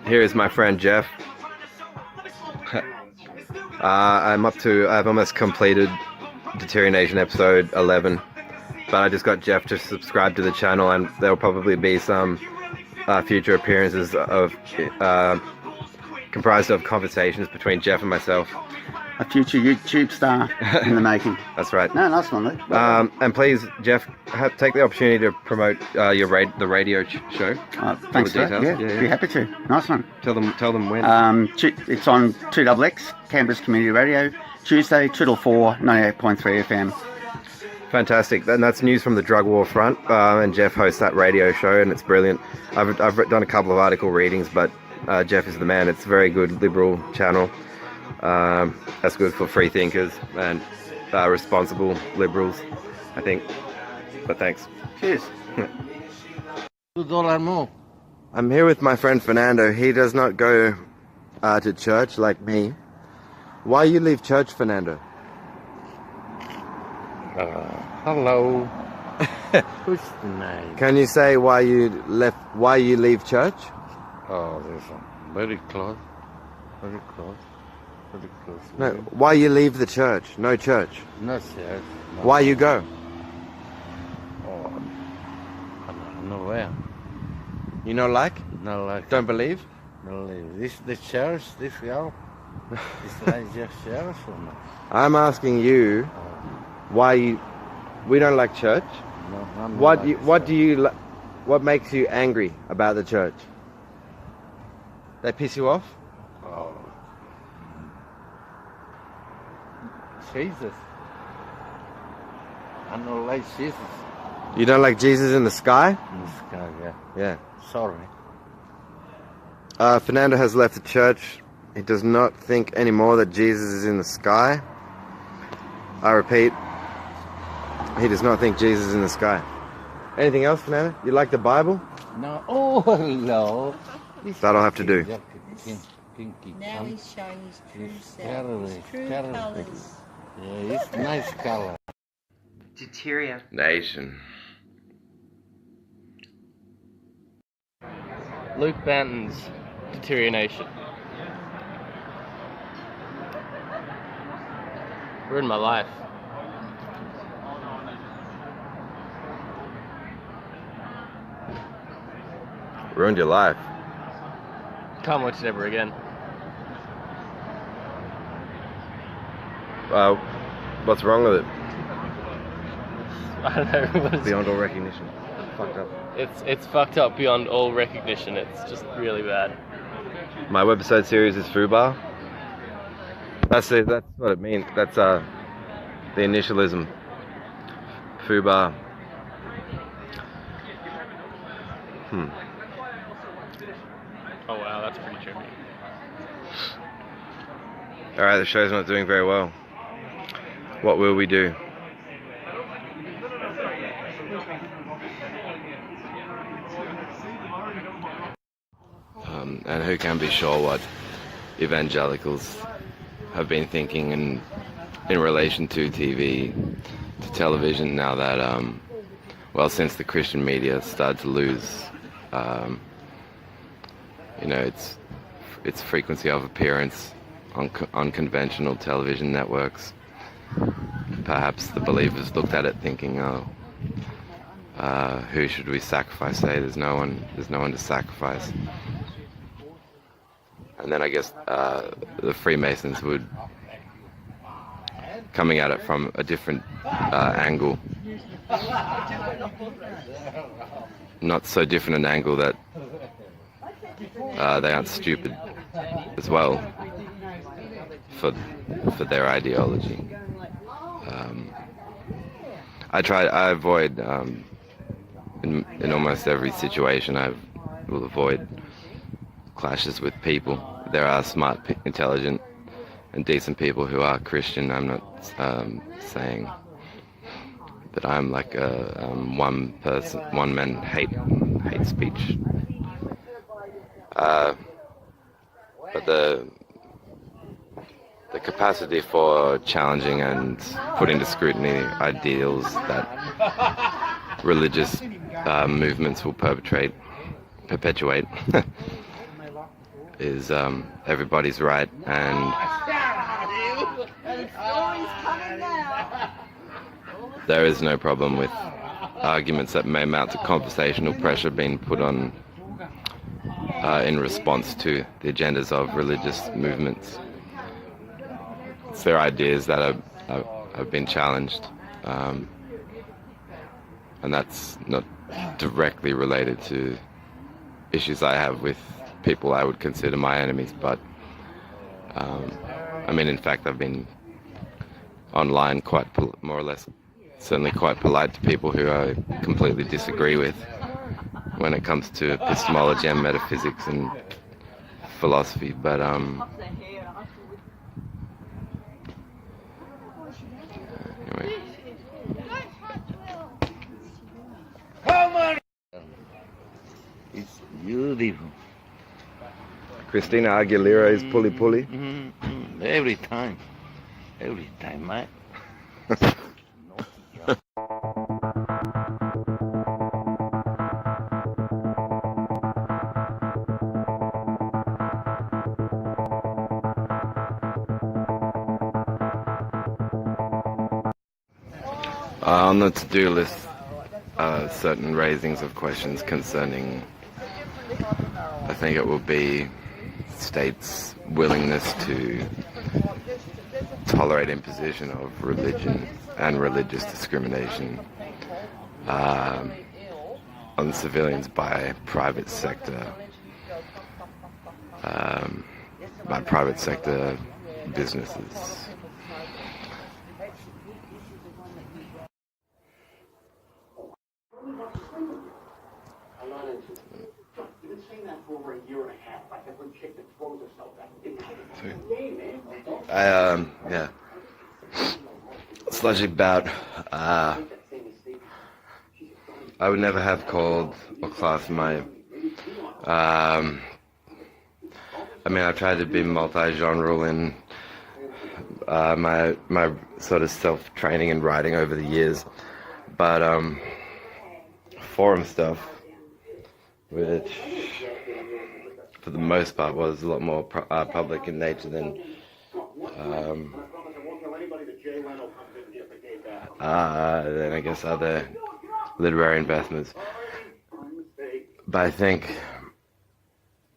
Here is my friend Jeff. I've almost completed Deterioration episode 11, but I just got Jeff to subscribe to the channel, and there'll probably be some future appearances of comprised of conversations between Jeff and myself. A future YouTube star in the making. That's right. No, nice one, Luke. And please, Jeff, take the opportunity to promote the radio show. Thanks for that. Yeah, be happy to. Nice one. Tell them when. It's on 2XX, Canberra's Community Radio, Tuesday, 2 till 4, 98.3 FM. Fantastic. And that's news from the drug war front. And Jeff hosts that radio show, and it's brilliant. I've done a couple of article readings, but Jeff is the man. It's a very good liberal channel. That's good for free thinkers and responsible liberals, I think. But thanks. Cheers. $2 more. I'm here with my friend Fernando. He does not go to church like me. Why you leave church, Fernando? Hello. Who's the name? Can you say why you leave church? Oh, there's very close. Very close. Very close. No, why you leave the church? No church. No church. No. Why you go? Oh, nowhere. You no like? No like. Don't believe? No like. This the church. This girl. It's like just church or not? I'm asking you why you. We don't like church. No, I'm What like do you? What makes you angry about the church? They piss you off? Oh. Jesus. I don't like Jesus. You don't like Jesus in the sky? In the sky, yeah. Yeah. Sorry. Fernando has left the church. He does not think anymore that Jesus is in the sky. I repeat, he does not think Jesus is in the sky. Anything else, Fernando? You like the Bible? No. Oh, no. That'll have to do. Pinky. Now he's showing his true self, Terrible, his true terrible. colours. Yeah, it's nice color. Deterioration. Luke Banton's Deterioration. Ruined my life. Ruined your life. Can't watch it ever again. What's wrong with it? I don't know. But Beyond all recognition. Fucked up. it's fucked up beyond all recognition. It's just really bad. My webisode series is FUBAR. That's what it means. That's the initialism. FUBAR. Oh wow, that's pretty trippy. Alright, the show's not doing very well. What will we do? And who can be sure what evangelicals have been thinking in relation to TV, to television, now that, well, since the Christian media started to lose, its frequency of appearance on conventional television networks. Perhaps the believers looked at it thinking, who should we sacrifice? Hey, there's no one to sacrifice. And then I guess the Freemasons would, coming at it from a different angle, not so different an angle that they aren't stupid as well for their ideology. I avoid in almost every situation. I will avoid clashes with people. There are smart, intelligent, and decent people who are Christian. I'm not saying that I'm like a one man hate speech. But the capacity for challenging and putting to scrutiny ideals that religious movements will perpetuate is everybody's right, and there is no problem with arguments that may amount to conversational pressure being put on in response to the agendas of religious movements. It's their ideas that have been challenged, and that's not directly related to issues I have with people I would consider my enemies, but I mean, in fact, I've been online quite more or less, certainly quite polite to people who I completely disagree with when it comes to epistemology and metaphysics and philosophy, but anyway. It's beautiful. Christina Aguilera's Puli Puli. Every time, mate. On the to-do list, certain raisings of questions concerning, I think it will be states' willingness to tolerate imposition of religion and religious discrimination on civilians by private sector businesses. Yeah. It's largely about, I would never have called or classed my, I mean, I tried to be multi-genreal in my sort of self-training and writing over the years, but forum stuff, which for the most part was a lot more public in nature than then I guess other literary investments. But I think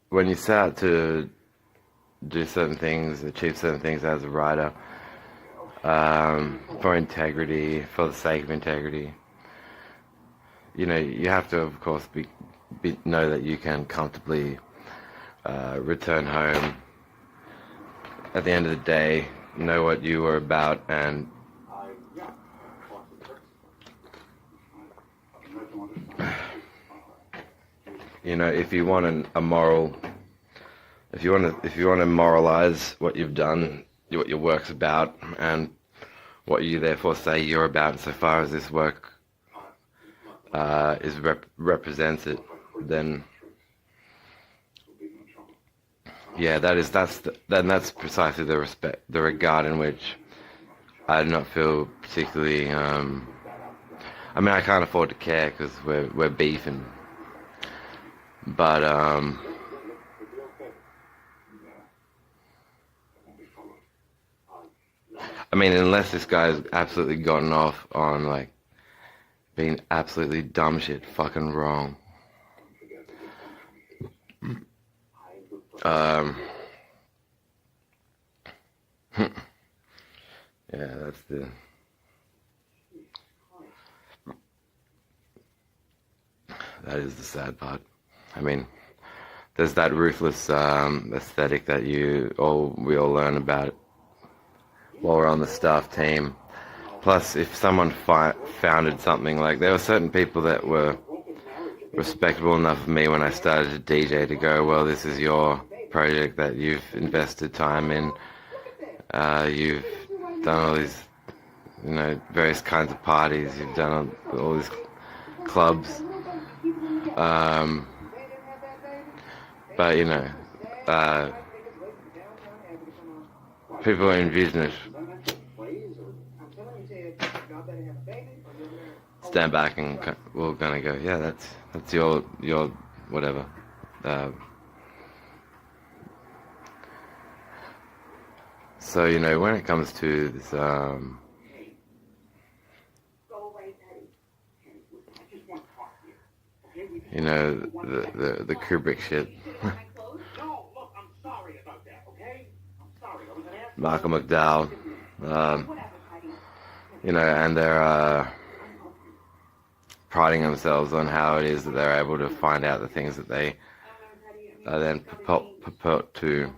when you set out to do certain things, achieve certain things as a writer, for integrity, for the sake of integrity, you know, you have to, of course, know that you can comfortably return home at the end of the day, know what you were about, and you know, if you want a moral, if you want to moralize what you've done, what your work's about, and what you therefore say you're about, insofar as this work represents it, then yeah, that's precisely the regard in which I do not feel particularly. I mean, I can't afford to care because we're beefing, but I mean, unless this guy's absolutely gotten off on like being absolutely dumb shit, fucking wrong. Yeah, that is the sad part. I mean, there's that ruthless aesthetic that we all learn about while we're on the staff team. Plus, if someone founded something, like there were certain people that were respectable enough of me when I started to DJ to go, well, this is your project that you've invested time in. You've done all these, you know, various kinds of parties. You've done all these clubs. But you know, people in business stand back and we're gonna go, yeah, that's your whatever. So, you know, when it comes to this, you know, the Kubrick shit. Malcolm McDowell, you know, and they're priding themselves on how it is that they're able to find out the things that they then purport to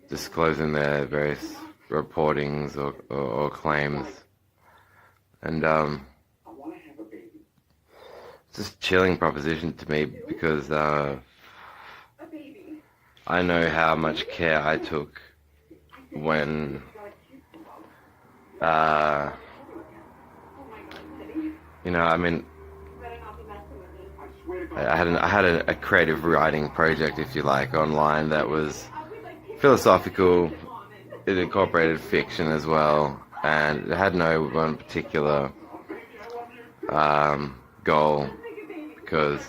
disclose in their various reportings or claims. And it's just a chilling proposition to me because I know how much care I took when you know, I mean, I had a creative writing project, if you like, online that was philosophical. It incorporated fiction as well, and it had no one particular goal, because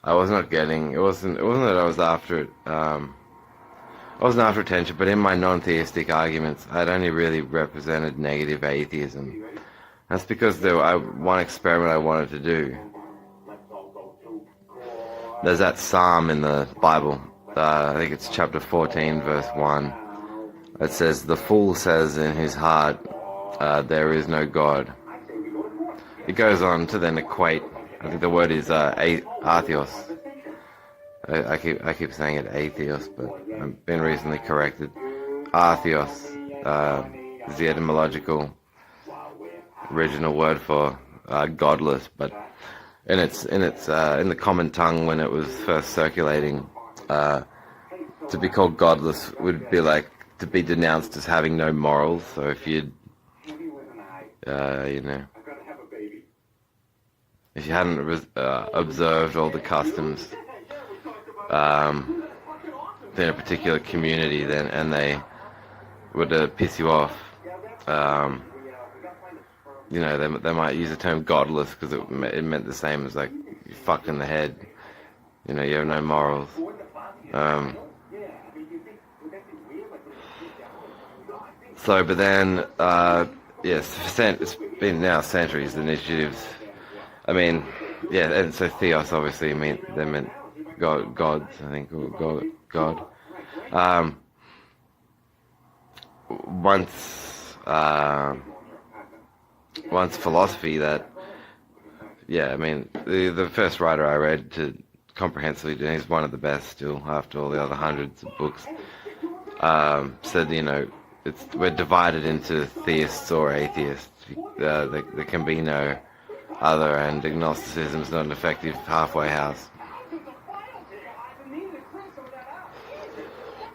I was not getting. It wasn't that I was after it. I wasn't after attention, but in my non-theistic arguments, I'd only really represented negative atheism. That's because there was one experiment I wanted to do. There's that psalm in the Bible, I think it's chapter 14, verse 1. It says, "The fool says in his heart, there is no God." It goes on to then equate, I think the word is atheos. I keep saying it atheos, but I've been recently corrected. Atheos is the etymological original word for godless, but in the common tongue when it was first circulating, to be called godless would be like to be denounced as having no morals. So if you'd you know, if you hadn't observed all the customs in a particular community, then and they would piss you off, you know, they might use the term godless because it meant the same as like you fuck in the head, you know, you have no morals. So, but then, yes, it's been now centuries, initiatives. I mean, yeah, and so theos obviously they meant gods, I think, or God. Once philosophy that, yeah, I mean, the first writer I read to comprehensively, and he's one of the best still after all the other hundreds of books, said, you know, we're divided into theists or atheists. There can be no other, and agnosticism is not an effective halfway house.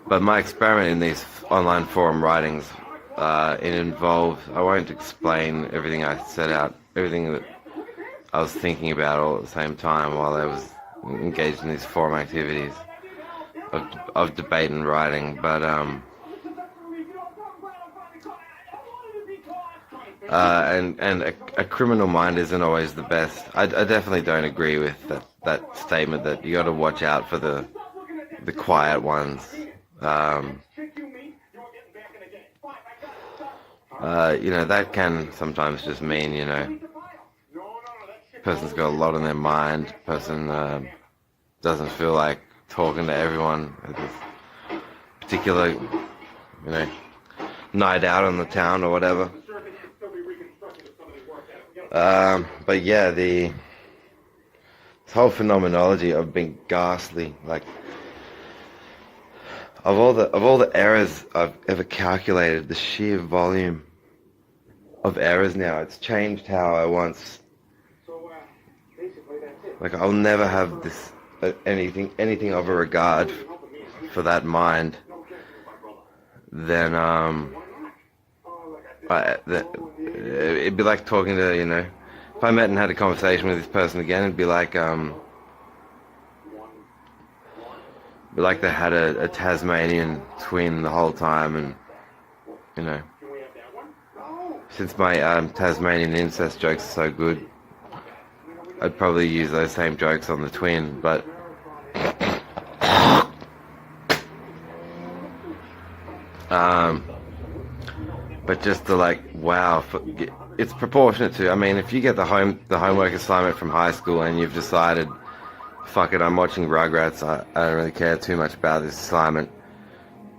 But my experiment in these online forum writings, it involved, I won't explain everything I set out, everything that I was thinking about all at the same time while I was engaged in these forum activities of debate and writing, but and a criminal mind isn't always the best. I definitely don't agree with that statement that you got to watch out for the quiet ones. You know, that can sometimes just mean, you know, person's got a lot on their mind, person doesn't feel like talking to everyone at this particular, you know, night out on the town or whatever. But yeah, this whole phenomenology of being ghastly, like, of all the errors I've ever calculated, the sheer volume of errors now, it's changed how I once, like, I'll never have this anything of a regard for that mind. Then it'd be like talking to, you know, if I met and had a conversation with this person again, it'd be like they had a Tasmanian twin the whole time, and, you know, since my Tasmanian incest jokes are so good, I'd probably use those same jokes on the twin, but But just to like, wow, it's proportionate to. I mean, if you get the homework assignment from high school and you've decided, fuck it, I'm watching Rugrats. I don't really care too much about this assignment.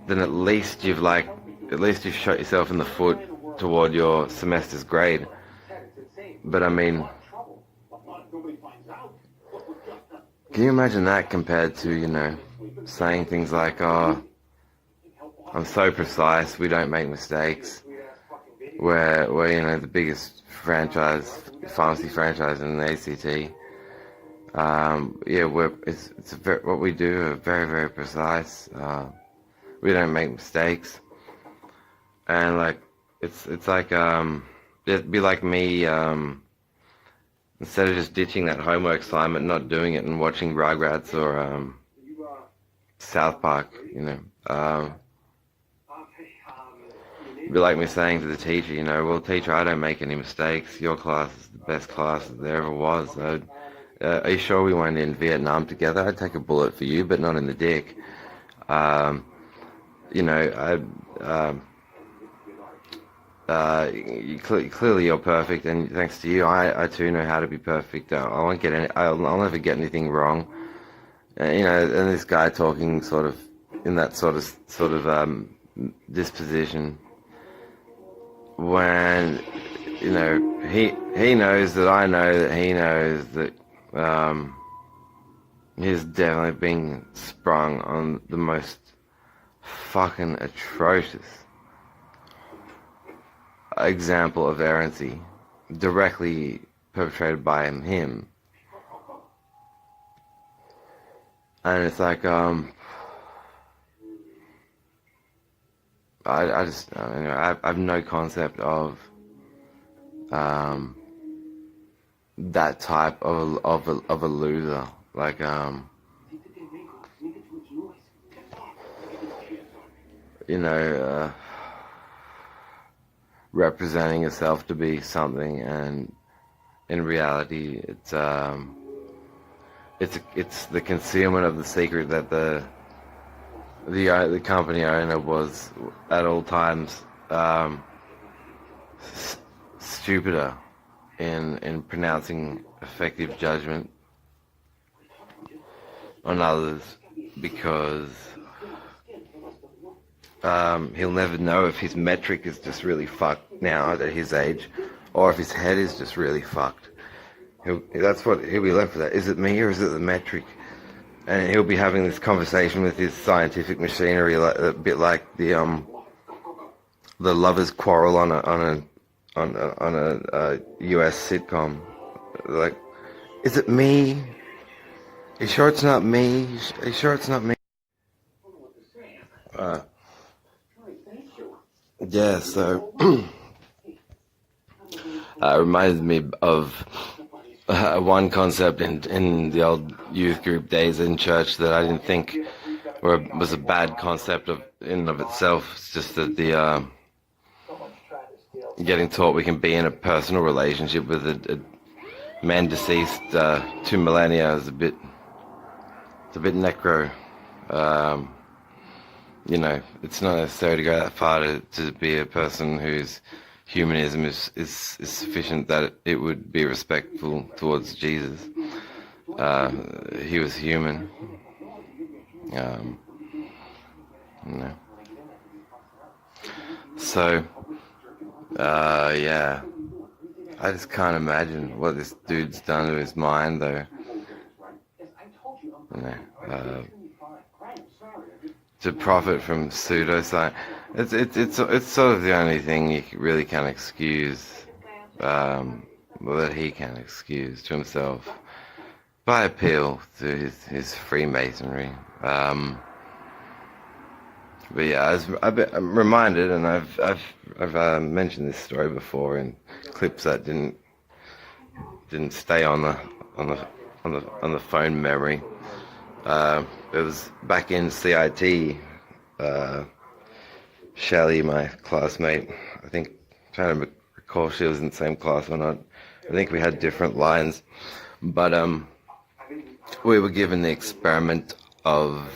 Then at least you've shot yourself in the foot toward your semester's grade. But I mean, can you imagine that compared to, you know, saying things like, oh, I'm so precise, we don't make mistakes. We're you know, the biggest pharmacy franchise in the ACT. Yeah, what we do are very, very precise. We don't make mistakes. And like, it's like, it'd be like me, instead of just ditching that homework assignment, not doing it and watching Rugrats or, South Park, you know, it'd be like me saying to the teacher, you know, well, teacher, I don't make any mistakes. Your class is the best class that there ever was. Are you sure we weren't in Vietnam together? I'd take a bullet for you, but not in the dick. You know, clearly you're perfect, and thanks to you, I too know how to be perfect. I'll never get anything wrong. You know, and this guy talking sort of in that sort of disposition, when, you know, he knows that I know that he knows that he's definitely being sprung on the most fucking atrocious example of errancy directly perpetrated by him. And it's like, I just, you know, I have no concept of that type of a loser. Like, you know, representing yourself to be something, and in reality, it's the concealment of the secret that the company owner was at all times stupider in pronouncing effective judgment on others, because he'll never know if his metric is just really fucked now at his age, or if his head is just really fucked. He'll be left with that. Is it me or is it the metric? And he'll be having this conversation with his scientific machinery, like, a bit like the lovers quarrel on a US sitcom. Like, is it me? Are you sure it's not me? Are you sure it's not me? Yeah, so it reminds me of one concept in the old youth group days in church that I didn't think was a bad concept in of itself. It's just that the getting taught we can be in a personal relationship with a man deceased 2 millennia is a bit necro. You know, it's not necessary to go that far to be a person whose humanism is sufficient that it would be respectful towards Jesus. He was human. You know. So, yeah. I just can't imagine what this dude's done to his mind, though. You know, to profit from pseudoscience, it's sort of the only thing you really can excuse, that he can excuse to himself, by appeal to his Freemasonry. But yeah, I'm reminded, and I've mentioned this story before in clips that didn't stay on the phone memory. It was back in CIT. Shelley, my classmate, I think, trying to recall she was in the same class or not. I think we had different lines, but we were given the experiment of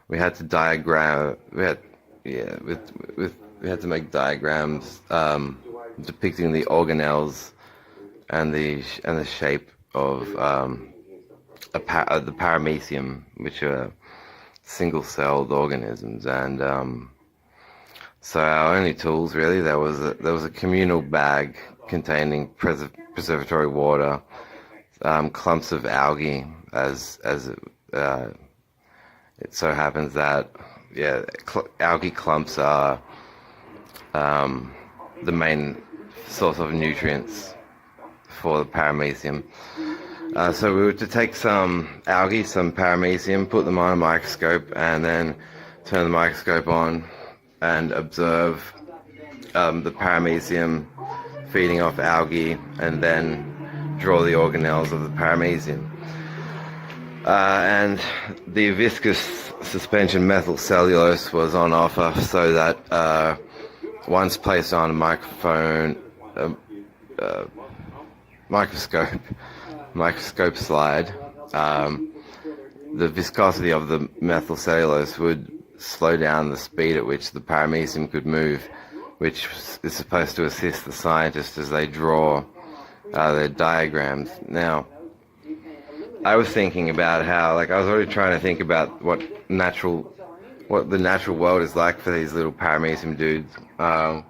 we had to diagram. we had to make diagrams depicting the organelles and the shape of the paramecium, which are single-celled organisms, and so our only tools really, there was a communal bag containing preservatory water, clumps of algae, as it so happens that algae clumps are the main source of nutrients for the paramecium. So we were to take some algae, some paramecium, put them on a microscope, and then turn the microscope on and observe the paramecium feeding off algae, and then draw the organelles of the paramecium. And the viscous suspension methyl cellulose was on offer, so that once placed on a microscope slide, the viscosity of the methyl cellulose would slow down the speed at which the paramecium could move, which is supposed to assist the scientists as they draw their diagrams. Now, I was thinking about how, I was already trying to think about what the natural world is like for these little paramecium dudes. I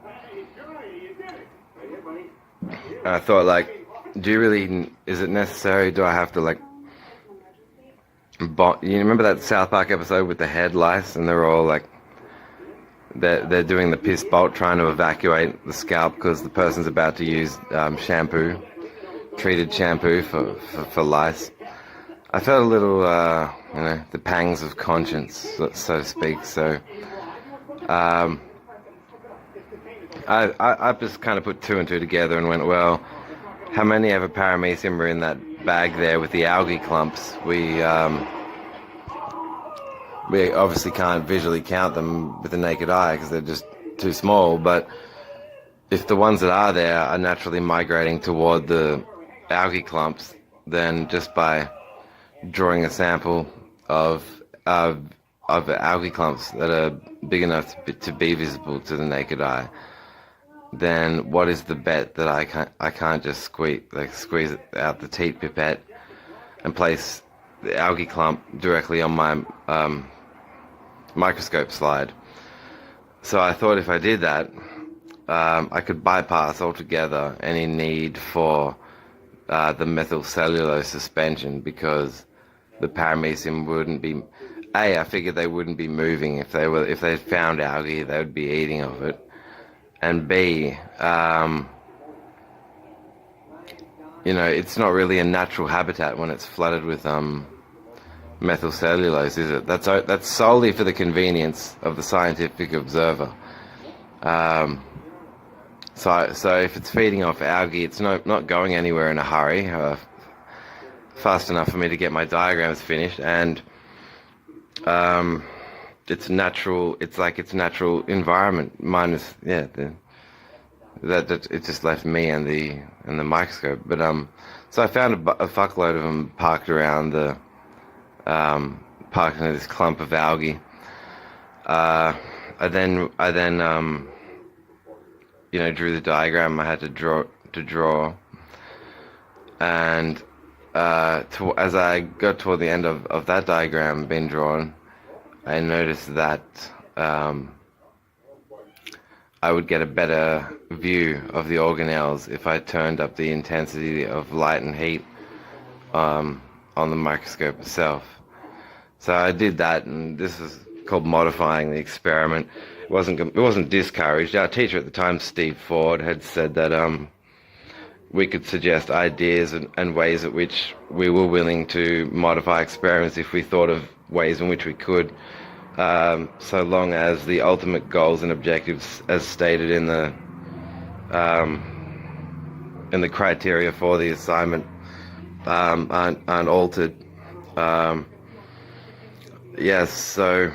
thought, is it necessary? Do I have to, you remember that South Park episode with the head lice, and they're all they're doing the piss bolt, trying to evacuate the scalp because the person's about to use treated shampoo for lice. I felt a little, the pangs of conscience, so to speak. So I just kind of put two and two together and went, well, how many of a paramecium are in that bag there with the algae clumps? We obviously can't visually count them with the naked eye because they're just too small, but if the ones that are there are naturally migrating toward the algae clumps, then just by drawing a sample of algae clumps that are big enough to be visible to the naked eye, then what is the bet that I can't just squeeze out the teat pipette and place the algae clump directly on my microscope slide? So I thought if I did that, I could bypass altogether any need for the methyl cellulose suspension, because the paramecium wouldn't be. I figured they wouldn't be moving if they found algae, they would be eating of it. And B, it's not really a natural habitat when it's flooded with methyl cellulose, is it? That's solely for the convenience of the scientific observer. So if it's feeding off algae, it's not going anywhere in a hurry, fast enough for me to get my diagrams finished, and it's natural. It's like its natural environment minus that it just left me and the microscope. But so I found a fuckload of them parked around parked in this clump of algae. I then drew the diagram I had to draw, and as I got toward the end of that diagram being drawn, I noticed that I would get a better view of the organelles if I turned up the intensity of light and heat on the microscope itself. So I did that, and this is called modifying the experiment. It wasn't discouraged. Our teacher at the time, Steve Ford, had said that we could suggest ideas and ways at which we were willing to modify experiments if we thought of ways in which we could, so long as the ultimate goals and objectives, as stated in the criteria for the assignment, aren't altered. Yes, so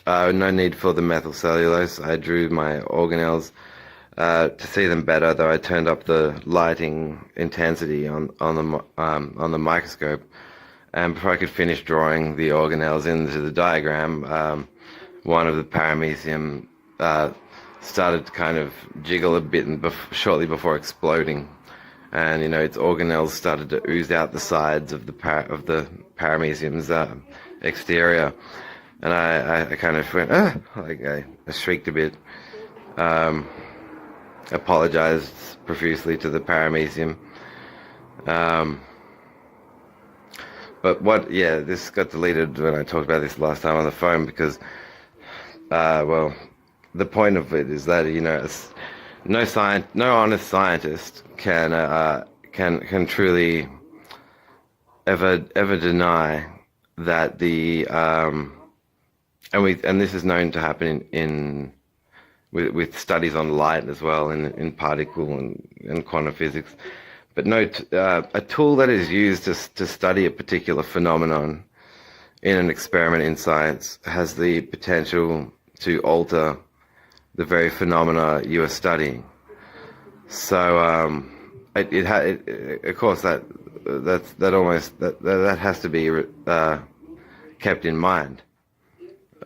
no need for the methyl cellulose. I drew my organelles to see them better, though I turned up the lighting intensity on the microscope. And before I could finish drawing the organelles into the diagram, one of the paramecium started to kind of jiggle a bit shortly before exploding, and its organelles started to ooze out the sides of the paramecium's exterior, and I kind of went like I shrieked a bit, apologized profusely to the paramecium. But this got deleted when I talked about this last time on the phone, because the point of it is that no honest scientist can truly ever deny that and this is known to happen with studies on light as well, in particle and quantum physics. But a tool that is used to study a particular phenomenon in an experiment in science has the potential to alter the very phenomena you are studying. So, of course, that has to be kept in mind.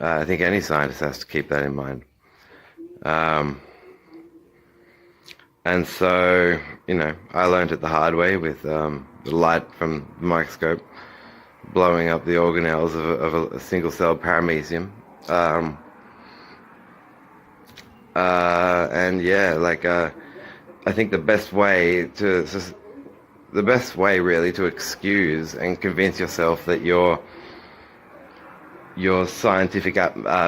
I think any scientist has to keep that in mind. And so, I learned it the hard way with the light from the microscope blowing up the organelles of a single-cell paramecium. I think the best way really to excuse and convince yourself that your scientific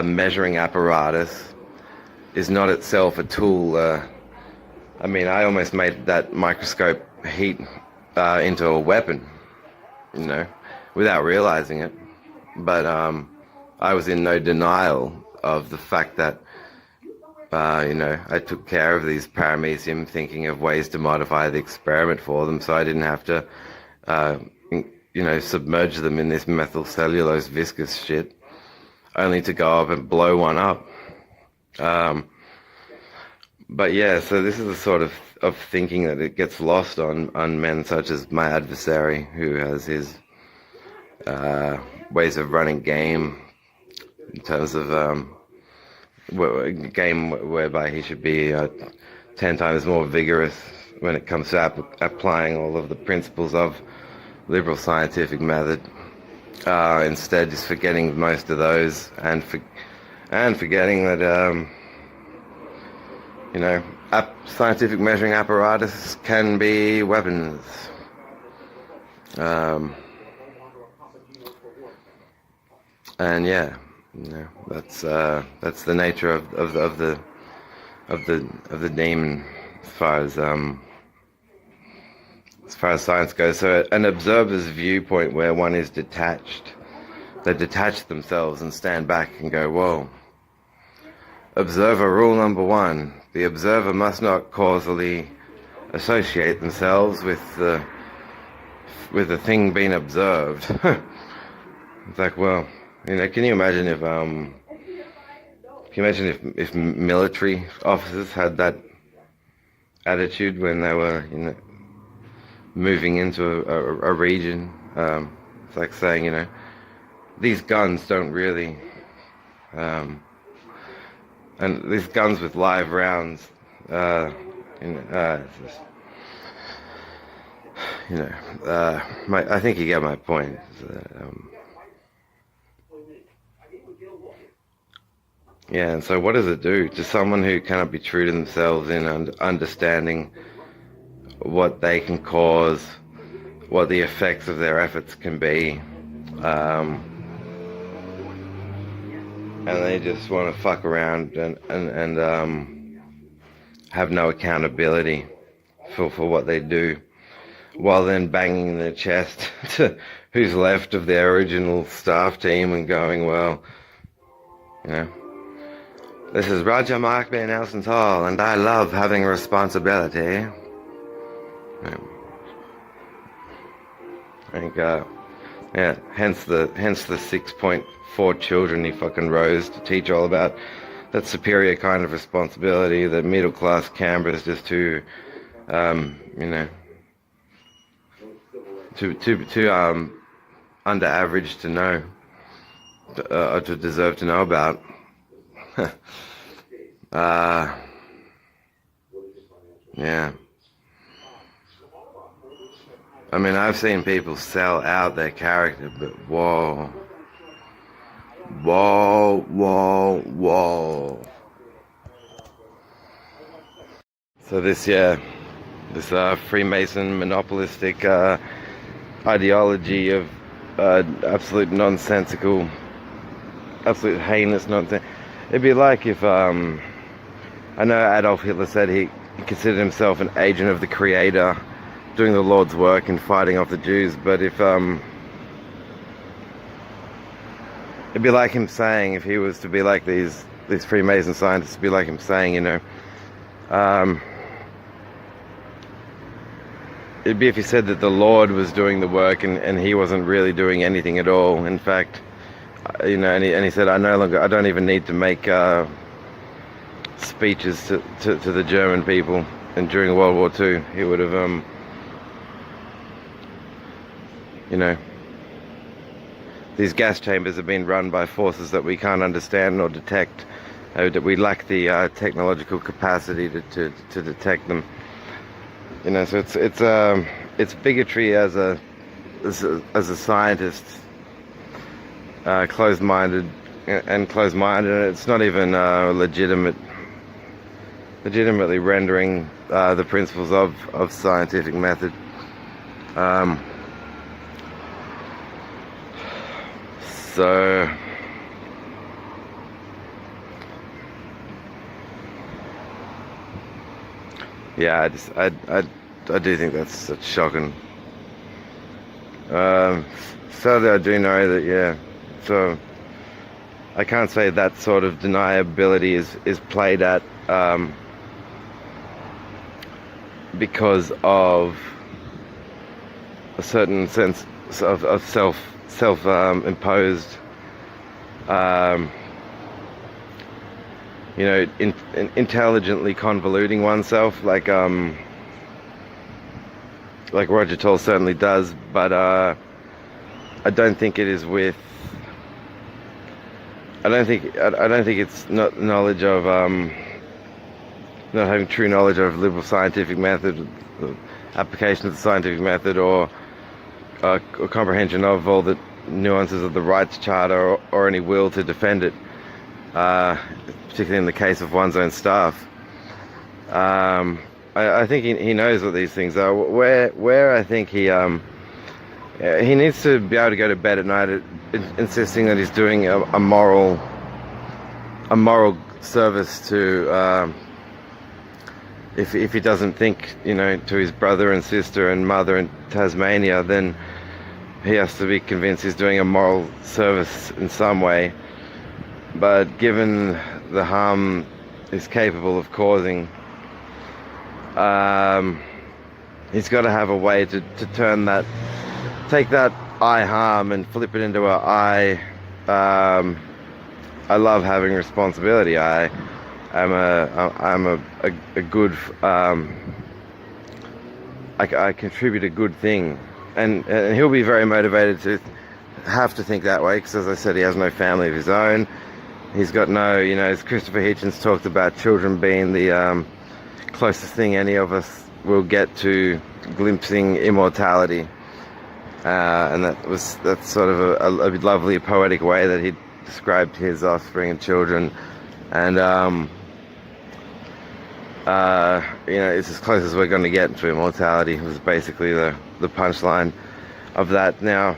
measuring apparatus is not itself a tool. I almost made that microscope heat into a weapon, without realizing it. But I was in no denial of the fact that, I took care of these paramecium, thinking of ways to modify the experiment for them, so I didn't have to, submerge them in this methyl cellulose viscous shit, only to go up and blow one up. But yeah, so this is the sort of thinking that it gets lost on men such as my adversary, who has his ways of running game in terms of a game whereby he should be 10 times more vigorous when it comes to applying all of the principles of liberal scientific method. Instead, just forgetting most of those and forgetting that scientific measuring apparatus can be weapons. And yeah, that's the nature of the demon as far as science goes. So an observer's viewpoint where one is detached, they detach themselves and stand back and go, whoa. Observer rule number 1: the observer must not causally associate themselves with the thing being observed. It's like, well, can you imagine if military officers had that attitude when they were moving into a region? It's like saying, these guns don't really and these guns with live rounds, it's just, I think you get my point. Yeah, and so what does it do to someone who cannot be true to themselves in understanding what they can cause, what the effects of their efforts can be, and they just want to fuck around and have no accountability for what they do, while then banging their chest to who's left of their original staff team and going, well, this is Roger Mark B. Nelson's Hall, and I love having responsibility. I think, hence the 6.4 children he fucking rose to teach all about that superior kind of responsibility that middle class Canberra is just too under average to know, or to deserve to know about. Yeah. I mean, I've seen people sell out their character, but whoa. Whoa, whoa, whoa. So this Freemason monopolistic ideology of absolute nonsensical, absolute heinous nonsense. It'd be like if, I know Adolf Hitler said he considered himself an agent of the Creator, doing the Lord's work and fighting off the Jews, but if, it'd be like him saying, if he was to be like these Freemason scientists, it'd be like him saying, you know, it'd be if he said that the Lord was doing the work and he wasn't really doing anything at all. In fact, you know, and he said, I don't even need to make speeches to the German people. And during World War II, he would have, you know, these gas chambers have been run by forces that we can't understand or detect, that we lack the technological capacity to detect them. You know, so it's bigotry as a scientist, closed-minded, and it's not even legitimately rendering the principles of scientific method. So yeah, I do think that's shocking. Sadly, I do know that, yeah. So I can't say that sort of deniability is played at because of a certain sense of self-imposed, you know, intelligently convoluting oneself, like Roger Toll certainly does, but I don't think it is with. I don't think it's not knowledge of not having true knowledge of liberal scientific method, application of the scientific method, or comprehension of all the nuances of the rights charter, or any will to defend it, particularly in the case of one's own staff. I think he knows what these things are. Where I think he needs to be able to go to bed at night insisting that he's doing a moral service to, if he doesn't think, you know, to his brother and sister and mother in Tasmania, then he has to be convinced he's doing a moral service in some way. But given the harm he's capable of causing, he's got to have a way to turn that, take that I harm and flip it into I love having responsibility. I'm a good, I contribute a good thing, and he'll be very motivated to have to think that way, because, as I said, he has no family of his own. He's got no, you know, as Christopher Hitchens talked about, children being the closest thing any of us will get to glimpsing immortality, and that's sort of a lovely poetic way that he described his offspring and children. And you know, it's as close as we're going to get to immortality, was basically the punchline of that. Now,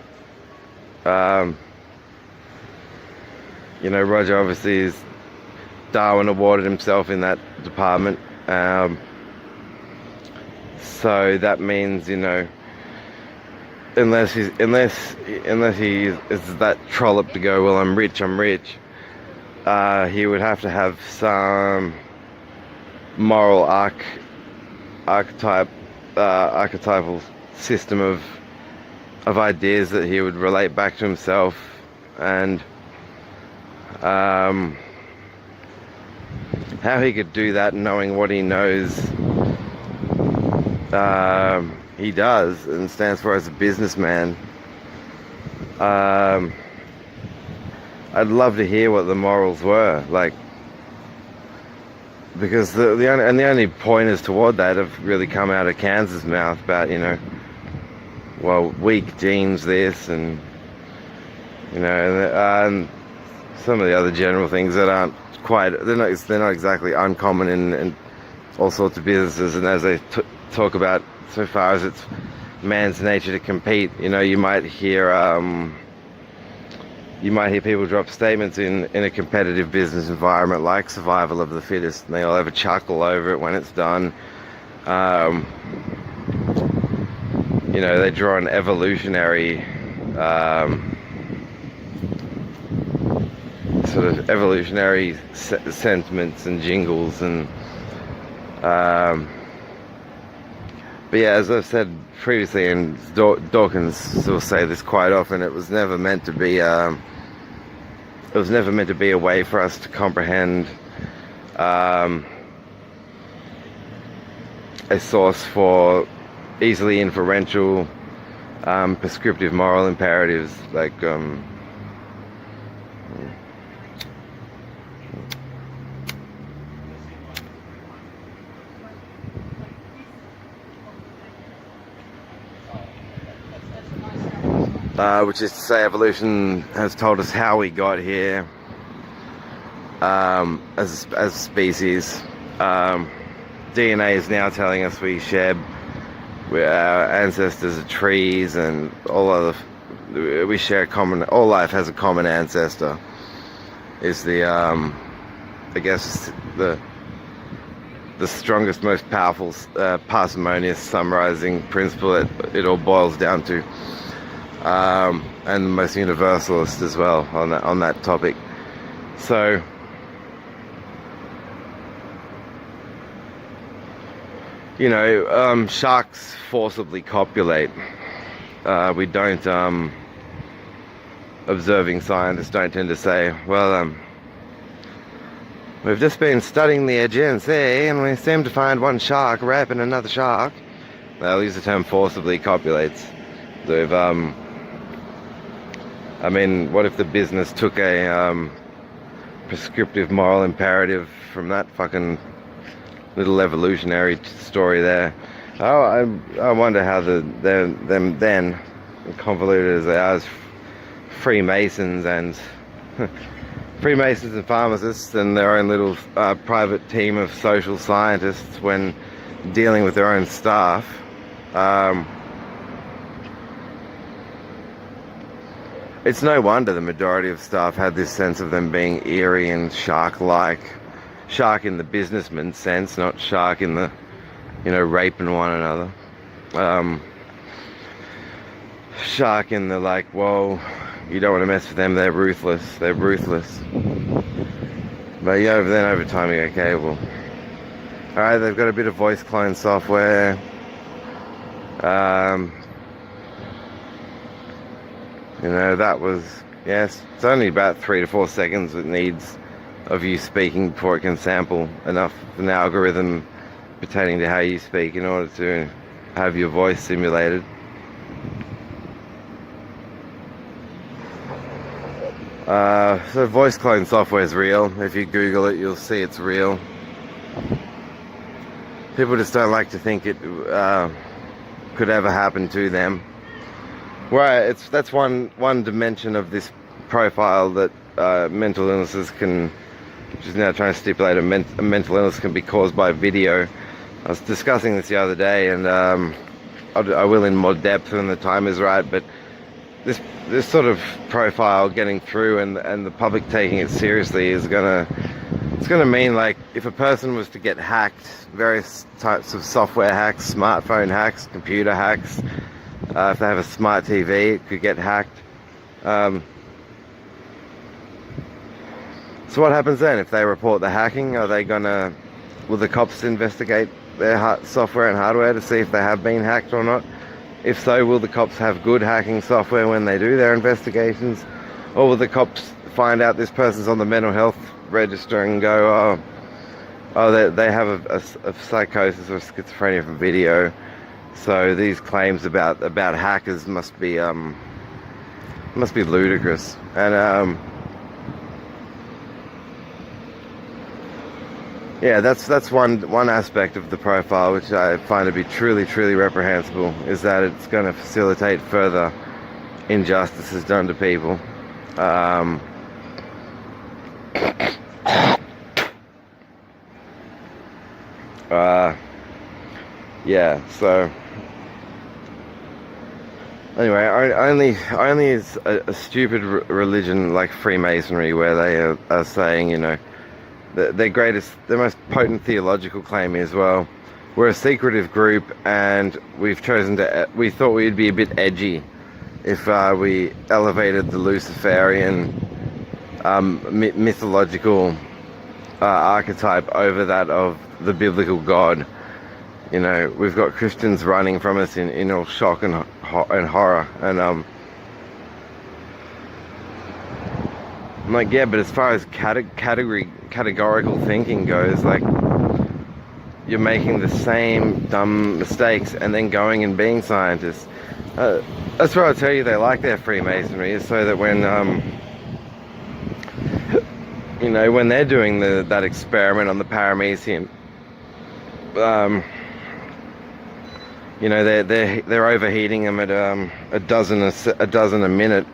you know, Roger obviously is Darwin awarded himself in that department, so that means, you know, unless he is that trollop to go, well, I'm rich, he would have to have some moral archetypal system of ideas that he would relate back to himself, and how he could do that knowing what he knows he does and stands for as a businessman. I'd love to hear what the morals were. Like, because the only pointers toward that have really come out of Kansas' mouth about, you know, well, weak genes this, and you know, and some of the other general things that aren't quite, they're not exactly uncommon in all sorts of businesses. And as they talk about, so far as it's man's nature to compete, you know, you might hear people drop statements in a competitive business environment like survival of the fittest, and they all have a chuckle over it when it's done. You know, they draw an evolutionary sort of evolutionary sentiments and jingles, and but yeah, as I've said previously, and Dawkins will say this quite often, it was never meant to be a way for us to comprehend a source for easily inferential prescriptive moral imperatives like which is to say, evolution has told us how we got here as a species. DNA is now telling us we share, our ancestors are trees, and we share all life has a common ancestor, is the I guess the strongest, most powerful, parsimonious summarizing principle that it all boils down to. And the most universalist as well on that topic. So you know, sharks forcibly copulate. We don't observing scientists don't tend to say, well, we've just been studying the Aegean Sea and we seem to find one shark raping another shark. They'll use the term forcibly copulates. They've I mean, what if the business took a prescriptive moral imperative from that fucking little evolutionary story there? Oh, I wonder how them then, convoluted as they are, as Freemasons and Freemasons and pharmacists and their own little private team of social scientists, when dealing with their own staff, it's no wonder the majority of staff had this sense of them being eerie and shark-like. Shark in the businessman sense, not shark in the, you know, raping one another. Shark in the like, whoa, you don't want to mess with them, they're ruthless. But yeah, then over time you go, okay, well, alright, they've got a bit of voice clone software. You know, that was, yes, it's only about 3 to 4 seconds it needs of you speaking before it can sample enough of an algorithm pertaining to how you speak in order to have your voice simulated. So voice clone software is real. If you Google it, you'll see it's real. People just don't like to think it could ever happen to them. Right, that's one dimension of this profile that mental illnesses can, which is now trying to stipulate a mental illness can be caused by video. I was discussing this the other day, and I will in more depth when the time is right, but this sort of profile getting through and the public taking it seriously is gonna mean, like, if a person was to get hacked, various types of software hacks, smartphone hacks, computer hacks, if they have a smart TV, it could get hacked. So what happens then if they report the hacking? Will the cops investigate their software and hardware to see if they have been hacked or not? If so, will the cops have good hacking software when they do their investigations? Or will the cops find out this person's on the mental health register and go, oh, they have a psychosis or schizophrenia from video, so these claims about hackers must be ludicrous. And yeah, that's one aspect of the profile which I find to be truly reprehensible, is that it's going to facilitate further injustices done to people. Yeah, so anyway, only is a stupid religion like Freemasonry, where they are saying, you know, their most potent theological claim is, well, we're a secretive group and we thought we'd be a bit edgy if we elevated the Luciferian mythological archetype over that of the biblical God. You know, we've got Christians running from us in all shock and horror, and I'm like, yeah, but as far as categorical thinking goes, like, you're making the same dumb mistakes and then going and being scientists. That's where I'll tell you they like their Freemasonry, is so that when you know, when they're doing that experiment on the paramecium, you know, they're overheating them at a dozen a minute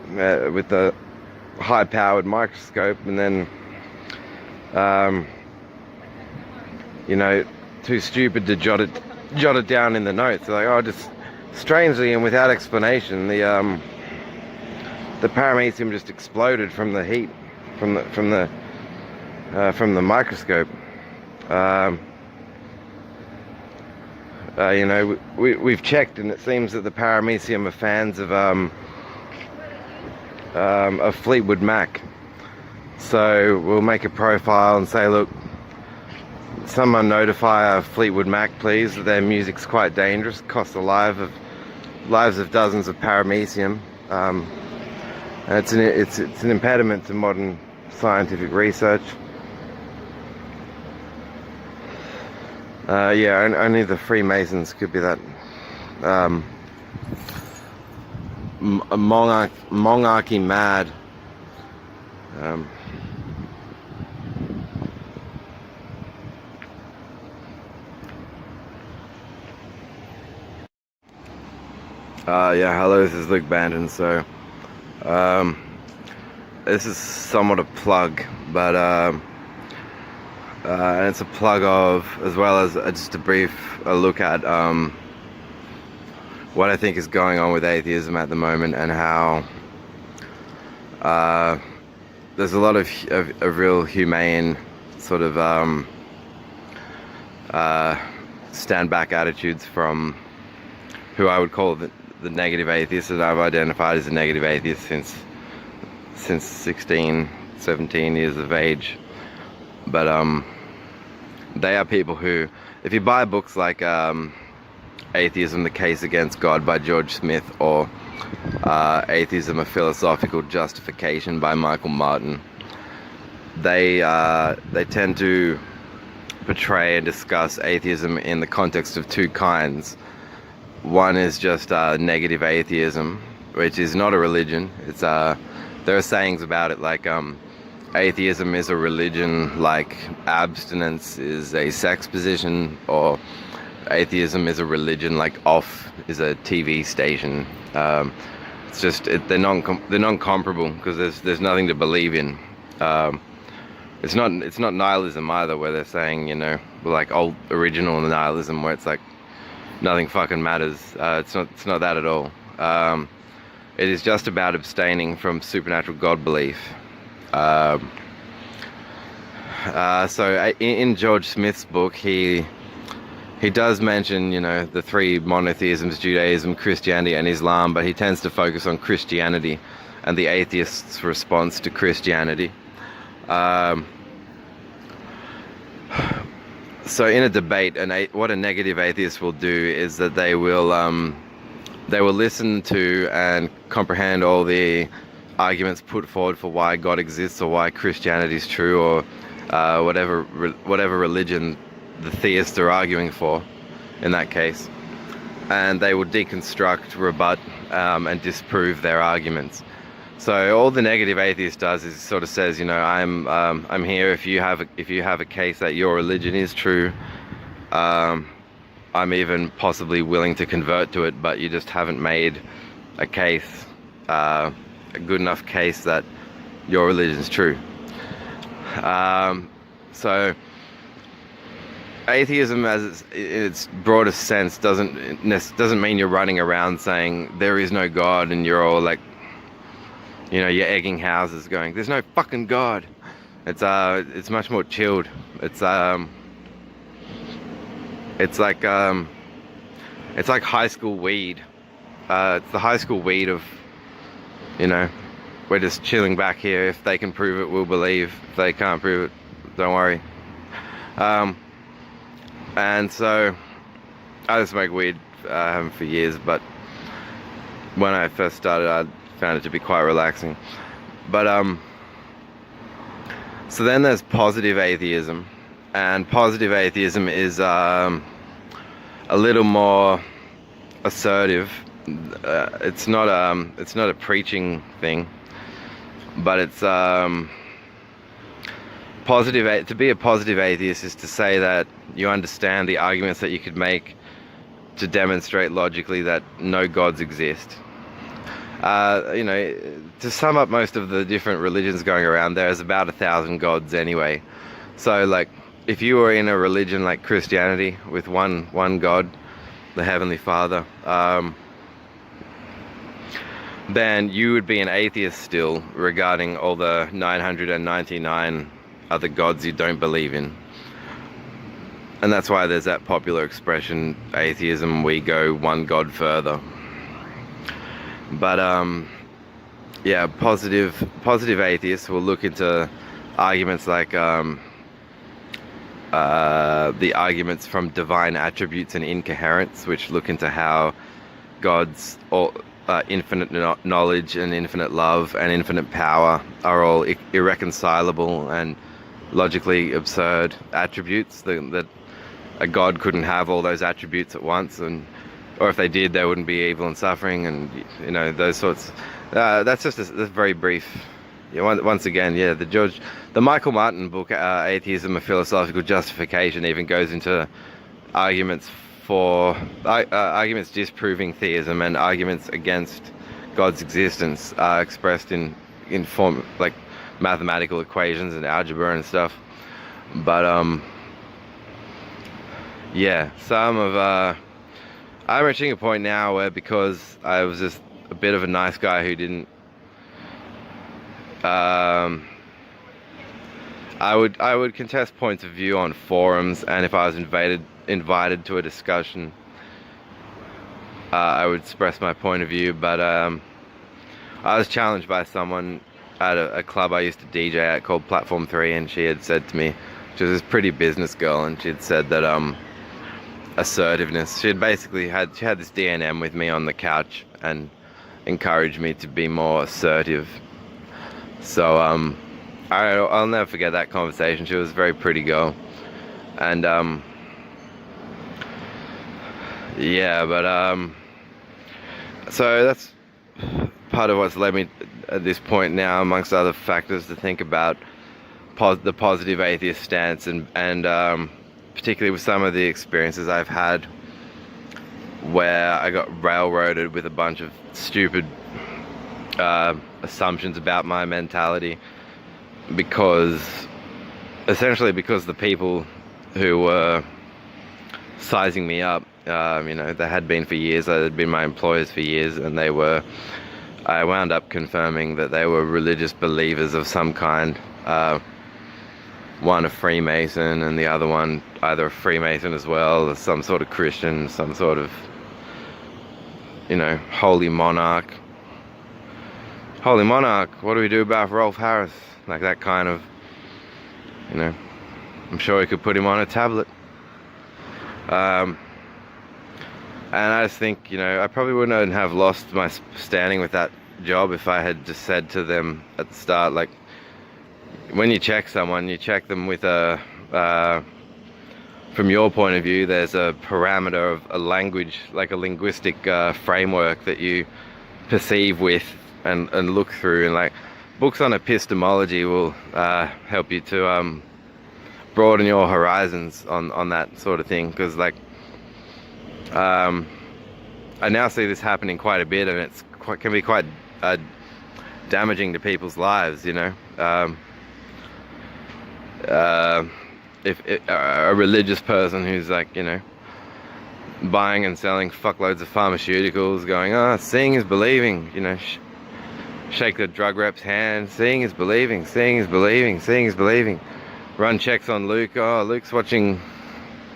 with the high-powered microscope, and then you know, too stupid to jot it down in the notes. They're like, oh, just strangely and without explanation, the paramecium just exploded from the heat from the microscope. You know, we've checked, and it seems that the paramecium are fans of Fleetwood Mac. So we'll make a profile and say, look, someone notify Fleetwood Mac, please, that their music's quite dangerous, costs the lives of dozens of paramecium, and it's an impediment to modern scientific research. Yeah, only the Freemasons could be that monarchy mad. Yeah, hello, this is Luke Bandon. So this is somewhat a plug, but and it's a plug of, as well as just a brief look at what I think is going on with atheism at the moment, and how there's a lot of real humane sort of stand back attitudes from who I would call the negative atheists, and I've identified as a negative atheist since 16, 17 years of age. But they are people who, if you buy books like Atheism, The Case Against God by George Smith, or Atheism, A Philosophical Justification by Michael Martin, they tend to portray and discuss atheism in the context of two kinds. One is just negative atheism, which is not a religion. It's there are sayings about it like atheism is a religion, like abstinence is a sex position, or atheism is a religion, like off is a TV station. It's just they're non-comparable, because there's nothing to believe in. It's not nihilism either, where they're saying, you know, like old original nihilism, where it's like nothing fucking matters. It's not that at all. It is just about abstaining from supernatural God belief. So in George Smith's book, he does mention, you know, the three monotheisms: Judaism, Christianity, and Islam, but he tends to focus on Christianity and the atheists' response to Christianity. So in a debate, what a negative atheist will do is that they will listen to and comprehend all the arguments put forward for why God exists, or why Christianity is true, or whatever religion the theists are arguing for in that case, and they will deconstruct, rebut, and disprove their arguments. So all the negative atheist does is sort of says, you know, I'm here if you have a case that your religion is true. I'm even possibly willing to convert to it, but you just haven't made a case, a good enough case that your religion is true. So atheism, as its broadest sense, doesn't mean you're running around saying there is no God and you're all like, you know, you're egging houses going, there's no fucking God. It's much more chilled. It's like high school weed. It's the high school weed of, you know, we're just chilling back here. If they can prove it, we'll believe. If they can't prove it, don't worry. And so I just smoke weed, I haven't for years, but when I first started, I found it to be quite relaxing. But so then there's positive atheism, and positive atheism is a little more assertive. It's not a preaching thing, but it's positive. To be a positive atheist is to say that you understand the arguments that you could make to demonstrate logically that no gods exist. You know, to sum up most of the different religions going around, there's about 1,000 gods anyway. So like, if you were in a religion like Christianity with one God, the Heavenly Father, then you would be an atheist still regarding all the 999 other gods you don't believe in. And that's why there's that popular expression, atheism, we go one God further. But yeah, positive atheists will look into arguments like the arguments from divine attributes and incoherence, which look into how God's infinite knowledge and infinite love and infinite power are all irreconcilable and logically absurd attributes, that a God couldn't have all those attributes at once, or if they did, there wouldn't be evil and suffering, and you know, those sorts. That's just a very brief. Yeah, once again, yeah, the Michael Martin book, Atheism: A Philosophical Justification, even goes into arguments disproving theism and arguments against God's existence, expressed in form like mathematical equations and algebra and stuff. But yeah, I'm reaching a point now where, because I was just a bit of a nice guy who didn't I would contest points of view on forums, and if I was invited to a discussion, I would express my point of view. But I was challenged by someone at a club I used to DJ at called Platform 3, and she had said to me, she was this pretty business girl, and she had said that assertiveness, she had this DNM with me on the couch and encouraged me to be more assertive. So I'll never forget that conversation. She was a very pretty girl, and yeah, but so that's part of what's led me at this point now, amongst other factors, to think about the positive atheist stance, and particularly with some of the experiences I've had where I got railroaded with a bunch of stupid assumptions about my mentality, essentially because the people who were sizing me up, you know, they had been for years, they had been my employers for years, and I wound up confirming that they were religious believers of some kind. One a Freemason, and the other one either a Freemason as well, or some sort of Christian, some sort of, you know, holy monarch. Holy monarch, what do we do about Rolf Harris? Like that kind of, you know, I'm sure we could put him on a tablet. And I just think, you know, I probably wouldn't have lost my standing with that job if I had just said to them at the start, like, when you check someone, you check them with from your point of view, there's a parameter of a language, like a linguistic framework that you perceive with and look through, and like books on epistemology will help you to broaden your horizons on that sort of thing, because like I now see this happening quite a bit, and it's can be quite damaging to people's lives, you know. If a religious person who's like, you know, buying and selling fuckloads of pharmaceuticals, going, oh, seeing is believing, you know, shake the drug rep's hand, seeing is believing, seeing is believing, seeing is believing. Run checks on Luke, oh, Luke's watching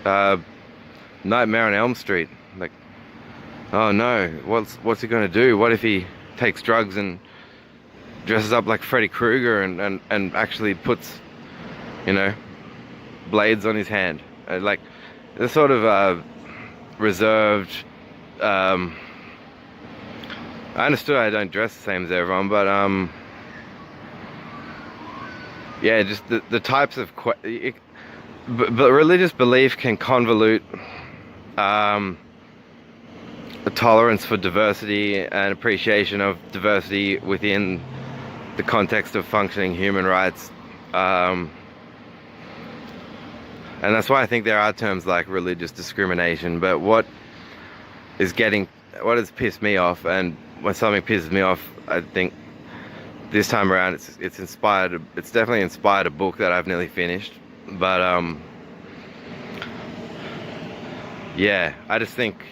Nightmare on Elm Street. Like, oh no, what's he gonna do? What if he takes drugs and dresses up like Freddy Krueger and actually puts, you know, blades on his hand? Like, the sort of reserved, I understood I don't dress the same as everyone, but yeah, just the types of but religious belief can convolute a tolerance for diversity and appreciation of diversity within the context of functioning human rights, and that's why I think there are terms like religious discrimination. But what has pissed me off, and when something pisses me off, I think this time around it's definitely inspired a book that I've nearly finished. But yeah, I just think,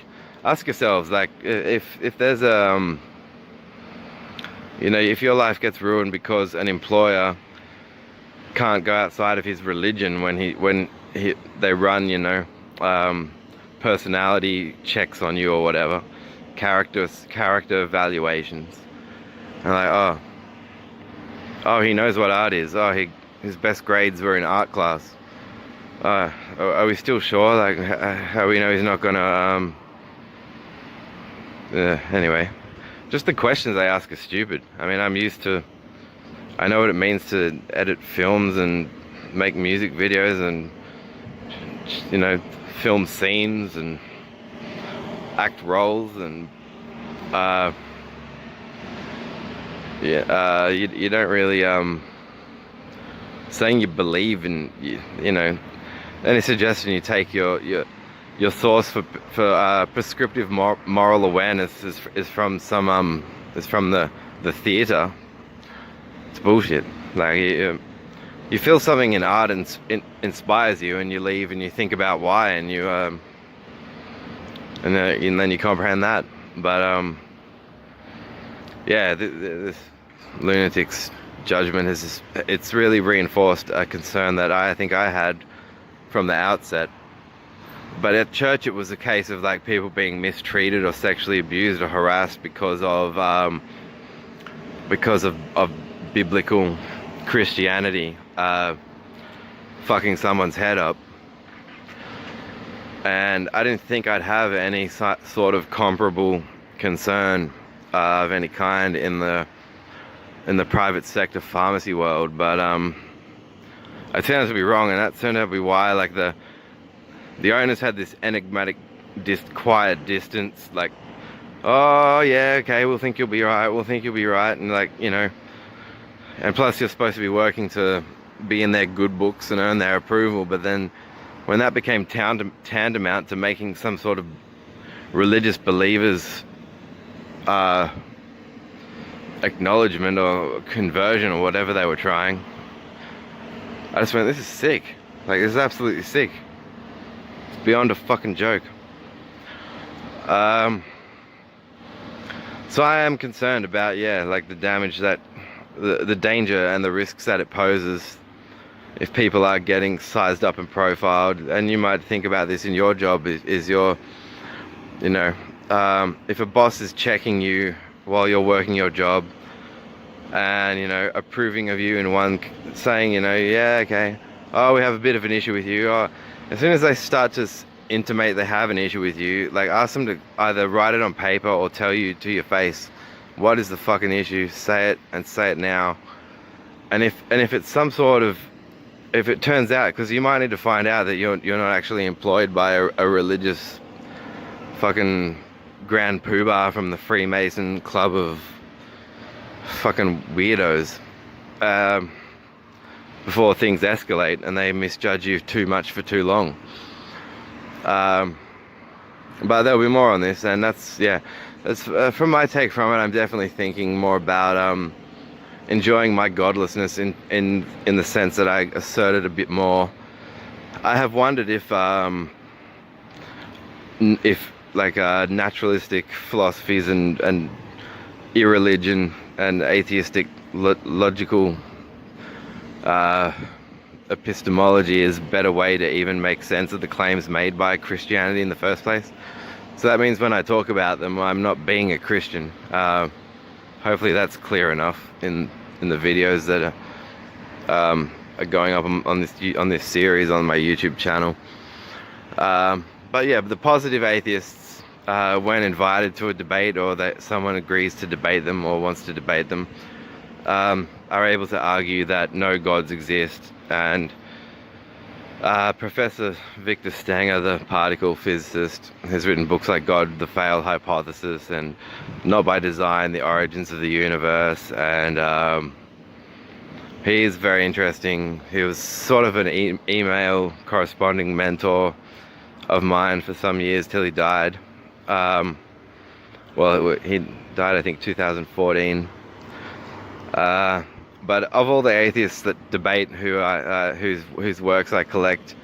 ask yourselves, like, if there's you know, if your life gets ruined because an employer can't go outside of his religion when they run, you know, personality checks on you or whatever, character evaluations, and like, oh, he knows what art is. Oh, his best grades were in art class. Are we still sure? Like, how we know he's not gonna anyway, just the questions they ask are stupid. I mean, I know what it means to edit films and make music videos and, you know, film scenes and act roles, and yeah, you don't really saying you believe in, you know, any suggestion you take your source for prescriptive moral awareness is from the theater. It's bullshit. Like, you feel something in art and inspires you, and you leave and you think about why, and and then you comprehend that. But yeah, this lunatic's judgment it's really reinforced a concern that I think I had from the outset. But at church, it was a case of like people being mistreated or sexually abused or harassed because of biblical Christianity fucking someone's head up. And I didn't think I'd have any sort of comparable concern of any kind in the private sector pharmacy world, but I turned out to be wrong, and that turned out to be why, like, the owners had this enigmatic, quiet distance, like, oh yeah, okay, we'll think you'll be right, and like, you know, and plus you're supposed to be working to be in their good books and earn their approval. But then when that became tantamount to making some sort of religious believers acknowledgement or conversion or whatever they were trying, I just went, this is sick. Like, this is absolutely sick. It's beyond a fucking joke. So I am concerned about, yeah, like the damage that the danger and the risks that it poses if people are getting sized up and profiled. And you might think about this in your job, is your, you know, if a boss is checking you while you're working your job and, you know, approving of you in one, saying, you know, yeah, okay, oh, we have a bit of an issue with you. Oh, as soon as they start to intimate they have an issue with you, like, ask them to either write it on paper or tell you to your face, what is the fucking issue? Say it, and say it now. And if it's some sort of, if it turns out, because you might need to find out that you're not actually employed by a religious fucking grand poobah from the Freemason club of fucking weirdos before things escalate and they misjudge you too much for too long. But there'll be more on this, and that's from my take from it. I'm definitely thinking more about enjoying my godlessness in the sense that I assert it a bit more. I have wondered if like naturalistic philosophies and irreligion and atheistic logical epistemology is a better way to even make sense of the claims made by Christianity in the first place. So that means when I talk about them, I'm not being a Christian. Hopefully that's clear enough in the videos that are going up on this series on my YouTube channel. But yeah, the positive atheists, when invited to a debate, or that someone agrees to debate them or wants to debate them, are able to argue that no gods exist. And Professor Victor Stenger, the particle physicist, has written books like God, the Failed Hypothesis, and Not by Design, The Origins of the Universe, and he is very interesting. He was sort of an email corresponding mentor of mine for some years till he died. Well, he died I think 2014. But of all the atheists that debate whose works I collect,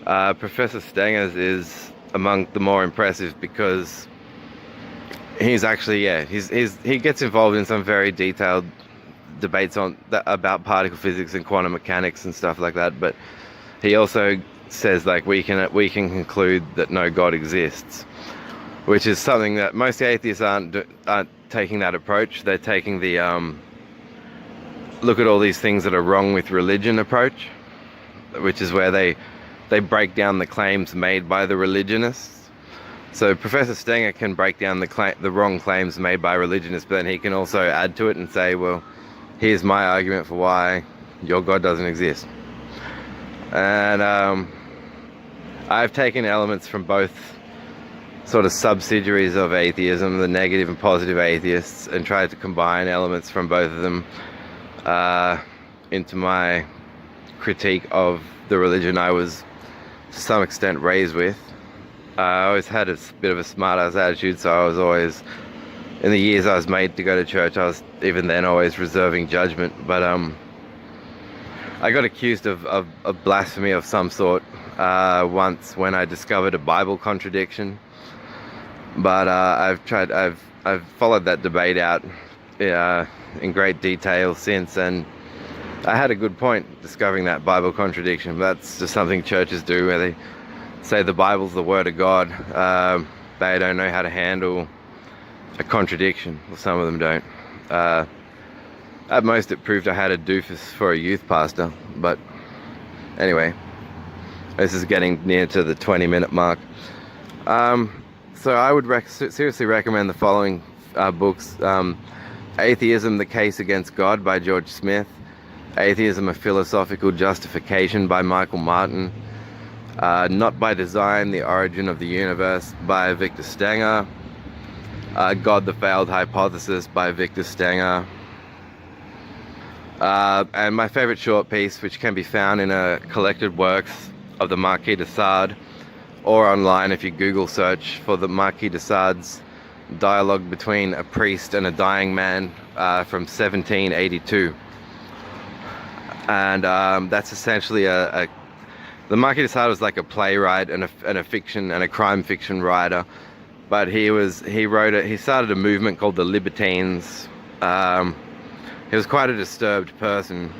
Professor Stenger's is among the more impressive, because he's actually, he gets involved in some very detailed debates about particle physics and quantum mechanics and stuff like that. But he also says, like, we can conclude that no God exists, which is something that most atheists aren't taking that approach. They're taking the look at all these things that are wrong with religion approach, which is where they break down the claims made by the religionists. So Professor Stenger can break down the wrong claims made by religionists, but then he can also add to it and say, well, here's my argument for why your God doesn't exist. And I've taken elements from both sort of subsidiaries of atheism, the negative and positive atheists, and tried to combine elements from both of them into my critique of the religion I was to some extent raised with. I always had a bit of a smart-ass attitude, so I was always, in the years I was made to go to church, I was even then always reserving judgment. But I got accused of blasphemy of some sort once when I discovered a Bible contradiction. But I've followed that debate out in great detail since, and I had a good point discovering that Bible contradiction. That's just something churches do, where they say the Bible's the word of God. They don't know how to handle a contradiction, or some of them don't. At most it proved I had a doofus for a youth pastor. But anyway, this is getting near to the 20-minute mark. So I would seriously recommend the following books. Atheism, The Case Against God by George Smith. Atheism, A Philosophical Justification by Michael Martin. Not by Design, The Origin of the Universe by Victor Stenger. God, the Failed Hypothesis by Victor Stenger. And my favorite short piece, which can be found in a collected works of the Marquis de Sade, or online if you Google search for the Marquis de Sade's dialogue between a priest and a dying man from 1782. And that's essentially the Marquis de Sade was like a playwright and a fiction and a crime fiction writer, but he started a movement called the Libertines. He was quite a disturbed person,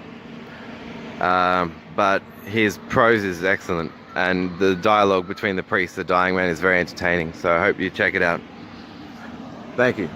but his prose is excellent, and the dialogue between the priest and the dying man is very entertaining, so I hope you check it out. Thank you.